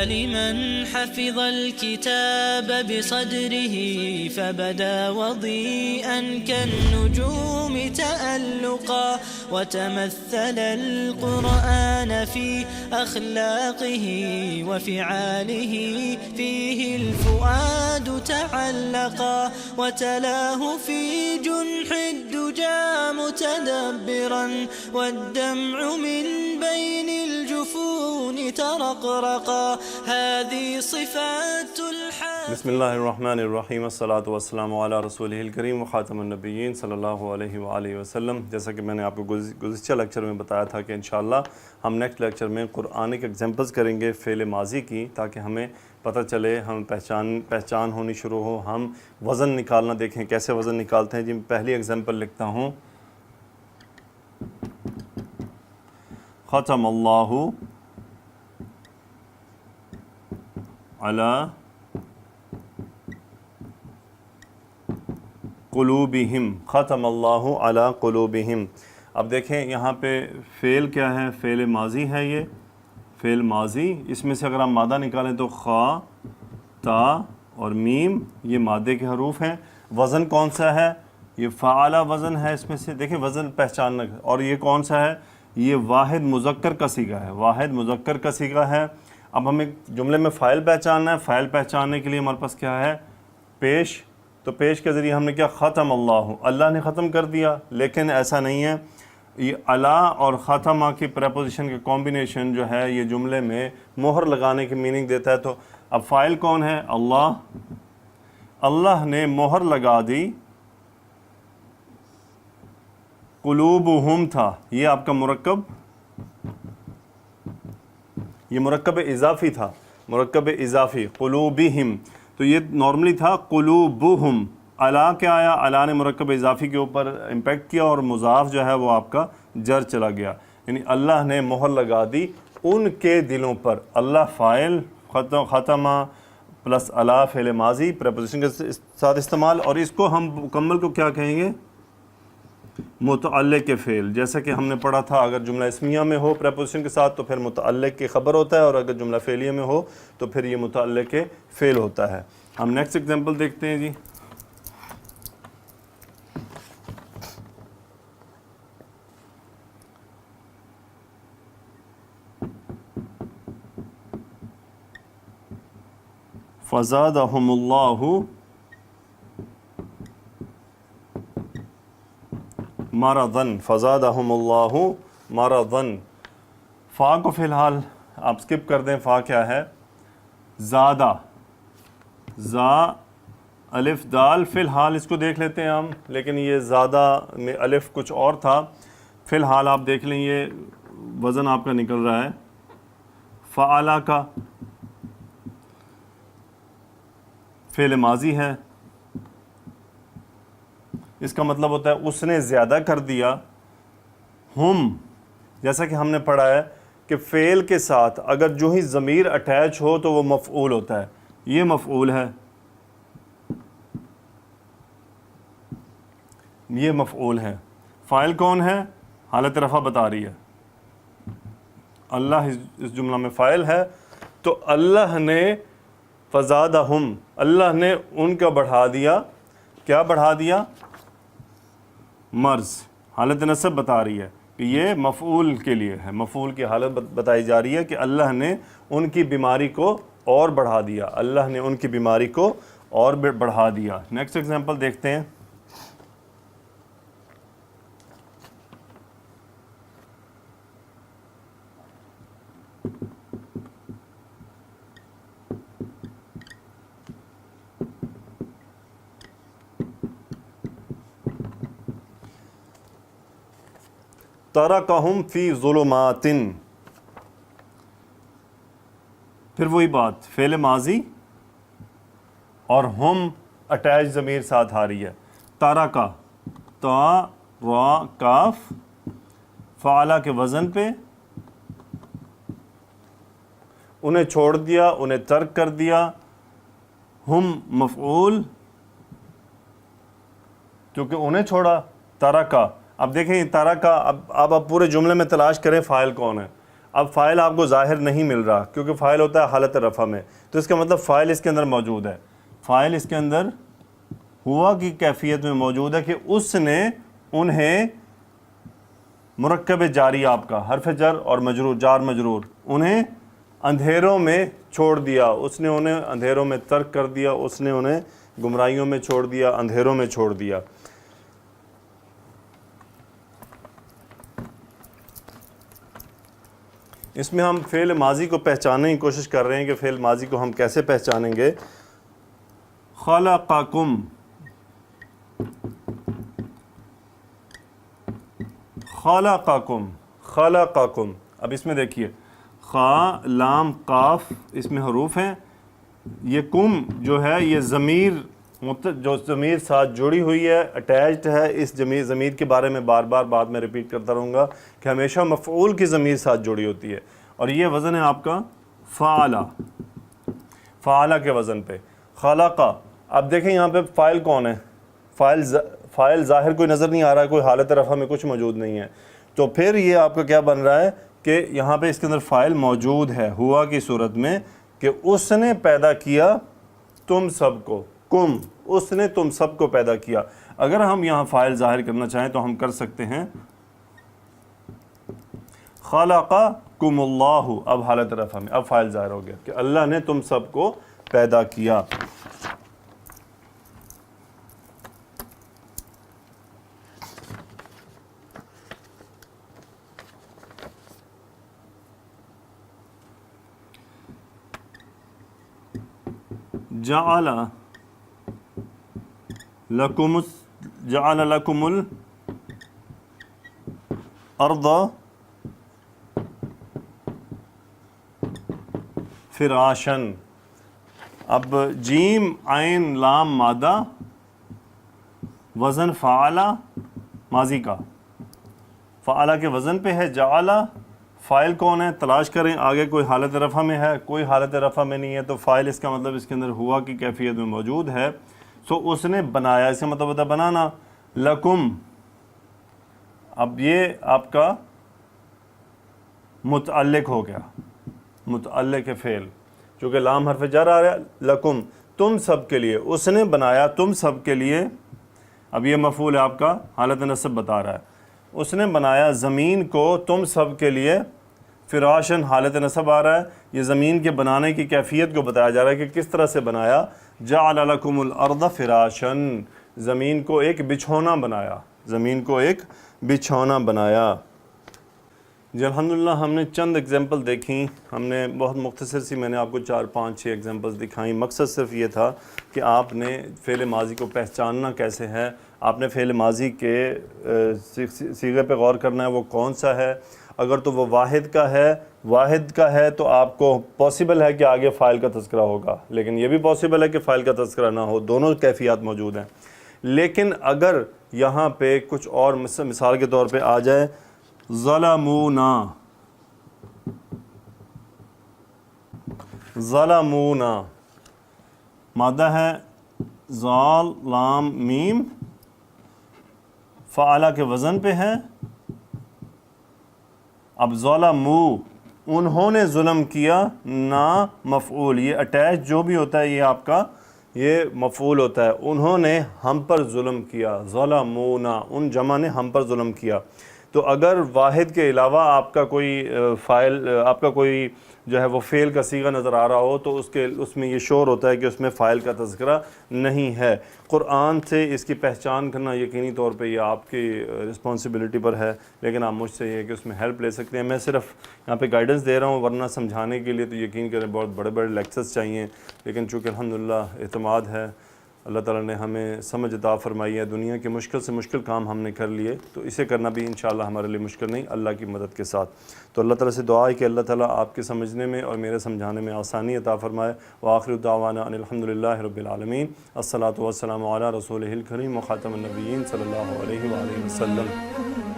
لمن حفظ الكتاب بصدره فبدا وضيئا كالنجوم تألقا وتمثل القرآن في أخلاقه وفعاله فيه الفؤاد تعلقا وتلاه في جنح الدجى متدبرا والدمع من بين الجفون ترقرقا هذه صفات الحق. بسم اللہ الرحمن الرحیم، الصلاۃ والسلام علی رسولہ الکریم وخاتم النبیین صلی اللہ علیہ وآلہ وسلم۔ جیسا کہ میں نے آپ کو گزشتہ لیکچر میں بتایا تھا کہ انشاءاللہ ہم نیکسٹ لیکچر میں قرآنک ایگزامپلز کریں گے فعل ماضی کی، تاکہ ہمیں پتہ چلے، ہم پہچان ہونی شروع ہو، ہم وزن نکالنا دیکھیں کیسے وزن نکالتے ہیں۔ جی پہلی ایگزامپل لکھتا ہوں، ختم اللہ علی قلوبہم، ختم اللہ علی قلوبہم۔ اب دیکھیں یہاں پہ فعل کیا ہے؟ فعل ماضی ہے، یہ فعل ماضی، اس میں سے اگر ہم مادہ نکالیں تو خا، تا اور میم یہ مادے کے حروف ہیں۔ وزن کون سا ہے؟ یہ فعالہ وزن ہے، اس میں سے دیکھیں وزن پہچاننا، اور یہ کون سا ہے؟ یہ واحد مذکر کا صیغہ ہے، واحد مذکر کا صیغہ ہے۔ اب ہمیں جملے میں فاعل پہچاننا ہے، فاعل پہچاننے کے لیے ہمارے پاس کیا ہے؟ پیش، تو پیش کے ذریعے ہم نے کیا؟ ختم اللہ، اللہ نے ختم کر دیا، لیکن ایسا نہیں ہے۔ یہ علا اور ختمہ کی پریپوزیشن کے کمبینیشن جو ہے یہ جملے میں مہر لگانے کی میننگ دیتا ہے۔ تو اب فاعل کون ہے؟ اللہ، اللہ نے مہر لگا دی، قلوبہم تھا، یہ آپ کا مرکب، یہ مرکب اضافی تھا، مرکب اضافی، قلوبہم، تو یہ نارملی تھا قلوبہم۔ علا کیا آیا؟ علا نے مرکب اضافی کے اوپر امپیکٹ کیا اور مضاف جو ہے وہ آپ کا جر چلا گیا، یعنی اللہ نے مہر لگا دی ان کے دلوں پر۔ اللہ فاعل، ختمہ پلس علا فعل ماضی پریپوزیشن کے ساتھ استعمال، اور اس کو ہم مکمل کو کیا کہیں گے؟ متعلق فعل۔ جیسا کہ ہم نے پڑھا تھا، اگر جملہ اسمیہ میں ہو پریپوزیشن کے ساتھ تو پھر متعلق کی خبر ہوتا ہے، اور اگر جملہ فعلیہ میں ہو تو پھر یہ متعلق فعل ہوتا ہے۔ ہم نیکسٹ ایگزامپل دیکھتے ہیں جی۔ فزادہم اللہ مرضاً، فزادہم اللہ مرضاً۔ فا کو فی الحال آپ سکپ کر دیں، فا کیا ہے؟ زادہ، زا الف دال، فی الحال اس کو دیکھ لیتے ہیں ہم، لیکن یہ زادہ میں الف کچھ اور تھا، فی الحال آپ دیکھ لیں یہ وزن آپ کا نکل رہا ہے فعلا کا، فعل ماضی ہے، اس کا مطلب ہوتا ہے اس نے زیادہ کر دیا۔ ہم، جیسا کہ ہم نے پڑھا ہے کہ فعل کے ساتھ اگر جو ہی ضمیر اٹیچ ہو تو وہ مفعول ہوتا ہے، یہ مفعول ہے، یہ مفعول ہے۔ فاعل کون ہے؟ حالت رفع بتا رہی ہے، اللہ اس جملہ میں فاعل ہے، تو اللہ نے فزادہم، اللہ نے ان کا بڑھا دیا، کیا بڑھا دیا؟ مرض، حالت نصب بتا رہی ہے کہ یہ مفعول کے لیے ہے، مفعول کی حالت بتائی جا رہی ہے کہ اللہ نے ان کی بیماری کو اور بڑھا دیا، اللہ نے ان کی بیماری کو اور بڑھا دیا۔ نیکسٹ ایگزامپل دیکھتے ہیں۔ ترکہم فی ظلمات، پھر وہی بات، فعل ماضی اور ہم اٹیچ ضمیر ساتھ آ رہی ہے۔ ترکا، تا را کاف، فعلا کے وزن پہ، انہیں چھوڑ دیا، انہیں ترک کر دیا، ہم مفعول کیونکہ انہیں چھوڑا، ترکا۔ اب دیکھیں ترکا، اب آپ پورے جملے میں تلاش کریں فاعل کون ہے۔ اب فاعل آپ کو ظاہر نہیں مل رہا کیونکہ فاعل ہوتا ہے حالت رفع میں، تو اس کا مطلب فاعل اس کے اندر موجود ہے، فاعل اس کے اندر ہوا کی کیفیت میں موجود ہے کہ اس نے انہیں مرکب جاری آپ کا حرف جر اور مجرور جار مجرور انہیں اندھیروں میں چھوڑ دیا، اس نے انہیں اندھیروں میں ترک کر دیا، اس نے انہیں گمراہیوں میں چھوڑ دیا، اندھیروں میں چھوڑ دیا۔ اس میں ہم فعل ماضی کو پہچاننے کی کوشش کر رہے ہیں کہ فعل ماضی کو ہم کیسے پہچانیں گے۔ خلقکم، خلقکم، خلقکم، اب اس میں دیکھیے خا لام قاف اس میں حروف ہیں، یہ کم جو ہے یہ ضمیر جو ضمیر ساتھ جڑی ہوئی ہے، اٹیچڈ ہے، اس ضمیر کے بارے میں بار بار بعد میں ریپیٹ کرتا رہوں گا کہ ہمیشہ مفعول کی ضمیر ساتھ جڑی ہوتی ہے، اور یہ وزن ہے آپ کا فعلہ، فعلہ کے وزن پہ خلقہ۔ اب دیکھیں یہاں پہ فاعل کون ہے، فاعل ظاہر کوئی نظر نہیں آ رہا ہے، کوئی حالت رفع میں کچھ موجود نہیں ہے، تو پھر یہ آپ کا کیا بن رہا ہے کہ یہاں پہ اس کے اندر فاعل موجود ہے ہوا کی صورت میں کہ اس نے پیدا کیا تم سب کو، کم، اس نے تم سب کو پیدا کیا۔ اگر ہم یہاں فاعل ظاہر کرنا چاہیں تو ہم کر سکتے ہیں خلقکم اللہ، اب حالت رفع میں اب فاعل ظاہر ہو گیا کہ اللہ نے تم سب کو پیدا کیا۔ جعل لکم الارض فراشن، اب جیم عین لام مادہ وزن فعلہ ماضی کا، فعلہ کے وزن پہ ہے، جعل فاعل کون ہے تلاش کریں، آگے کوئی حالت رفع میں ہے، کوئی حالت رفع میں نہیں ہے، تو فاعل اس کا مطلب اس کے اندر ہوا کی کیفیت میں موجود ہے، سو اس نے بنایا، اس کا مطلب ہوتا ہے بنانا، لکم، اب یہ آپ کا متعلق ہو گیا، متعلق فعل، چونکہ لام حرف جر آ رہا ہے، لکم تم سب کے لیے، اس نے بنایا تم سب کے لیے، اب یہ مفعول ہے آپ کا حالت نصب بتا رہا ہے، اس نے بنایا زمین کو تم سب کے لیے، فراشن حالت نصب آ رہا ہے، یہ زمین کے بنانے کی کیفیت کو بتایا جا رہا ہے کہ کس طرح سے بنایا، جعل لکم الارض فراشن، زمین کو ایک بچھونا بنایا، زمین کو ایک بچھونا بنایا۔ جی الحمدللہ ہم نے چند ایگزامپل دیکھیں، ہم نے بہت مختصر سی، میں نے آپ کو 4 5 6 ایگزامپلس دکھائیں، مقصد صرف یہ تھا کہ آپ نے فعل ماضی کو پہچاننا کیسے ہے، آپ نے فعل ماضی کے صیغے پہ غور کرنا ہے وہ کون سا ہے، اگر تو وہ واحد کا ہے تو آپ کو پاسبل ہے کہ آگے فاعل کا تذکرہ ہوگا، لیکن یہ بھی پاسبل ہے کہ فاعل کا تذکرہ نہ ہو، دونوں کیفیات موجود ہیں۔ لیکن اگر یہاں پہ کچھ اور مثال کے طور پہ آ جائے ظلمونا، ظلمونا مادہ ہے ذال لام میم، فعلہ کے وزن پہ ہے، اب ظلمو انہوں نے ظلم کیا، نا مفعول، یہ اٹیچ جو بھی ہوتا ہے یہ آپ کا یہ مفعول ہوتا ہے، انہوں نے ہم پر ظلم کیا، ظلمونا ان جمع نے ہم پر ظلم کیا۔ تو اگر واحد کے علاوہ آپ کا کوئی فاعل، آپ کا کوئی جو ہے وہ فعل کا صیغہ نظر آ رہا ہو تو اس میں یہ شور ہوتا ہے کہ اس میں فاعل کا تذکرہ نہیں ہے۔ قرآن سے اس کی پہچان کرنا یقینی طور پہ یہ آپ کی رسپانسبلٹی پر ہے، لیکن آپ مجھ سے یہ ہے کہ اس میں ہیلپ لے سکتے ہیں، میں صرف یہاں پہ گائیڈنس دے رہا ہوں، ورنہ سمجھانے کے لیے تو یقین کریں بہت بڑے بڑے لیکچرز چاہیے، لیکن چونکہ الحمدللہ اعتماد ہے، اللہ تعالیٰ نے ہمیں سمجھ عطا فرمائی ہے، دنیا کے مشکل سے مشکل کام ہم نے کر لیے، تو اسے کرنا بھی انشاءاللہ ہمارے لیے مشکل نہیں، اللہ کی مدد کے ساتھ۔ تو اللہ تعالیٰ سے دعا ہے کہ اللہ تعالیٰ آپ کے سمجھنے میں اور میرے سمجھانے میں آسانی عطا فرمائے۔ وآخر دعوانا ان الحمدللہ رب العالمین، الصلاۃ والسلام علی رسولہ الکریم وخاتم النبیین صلی اللہ علیہ وآلہ وسلم۔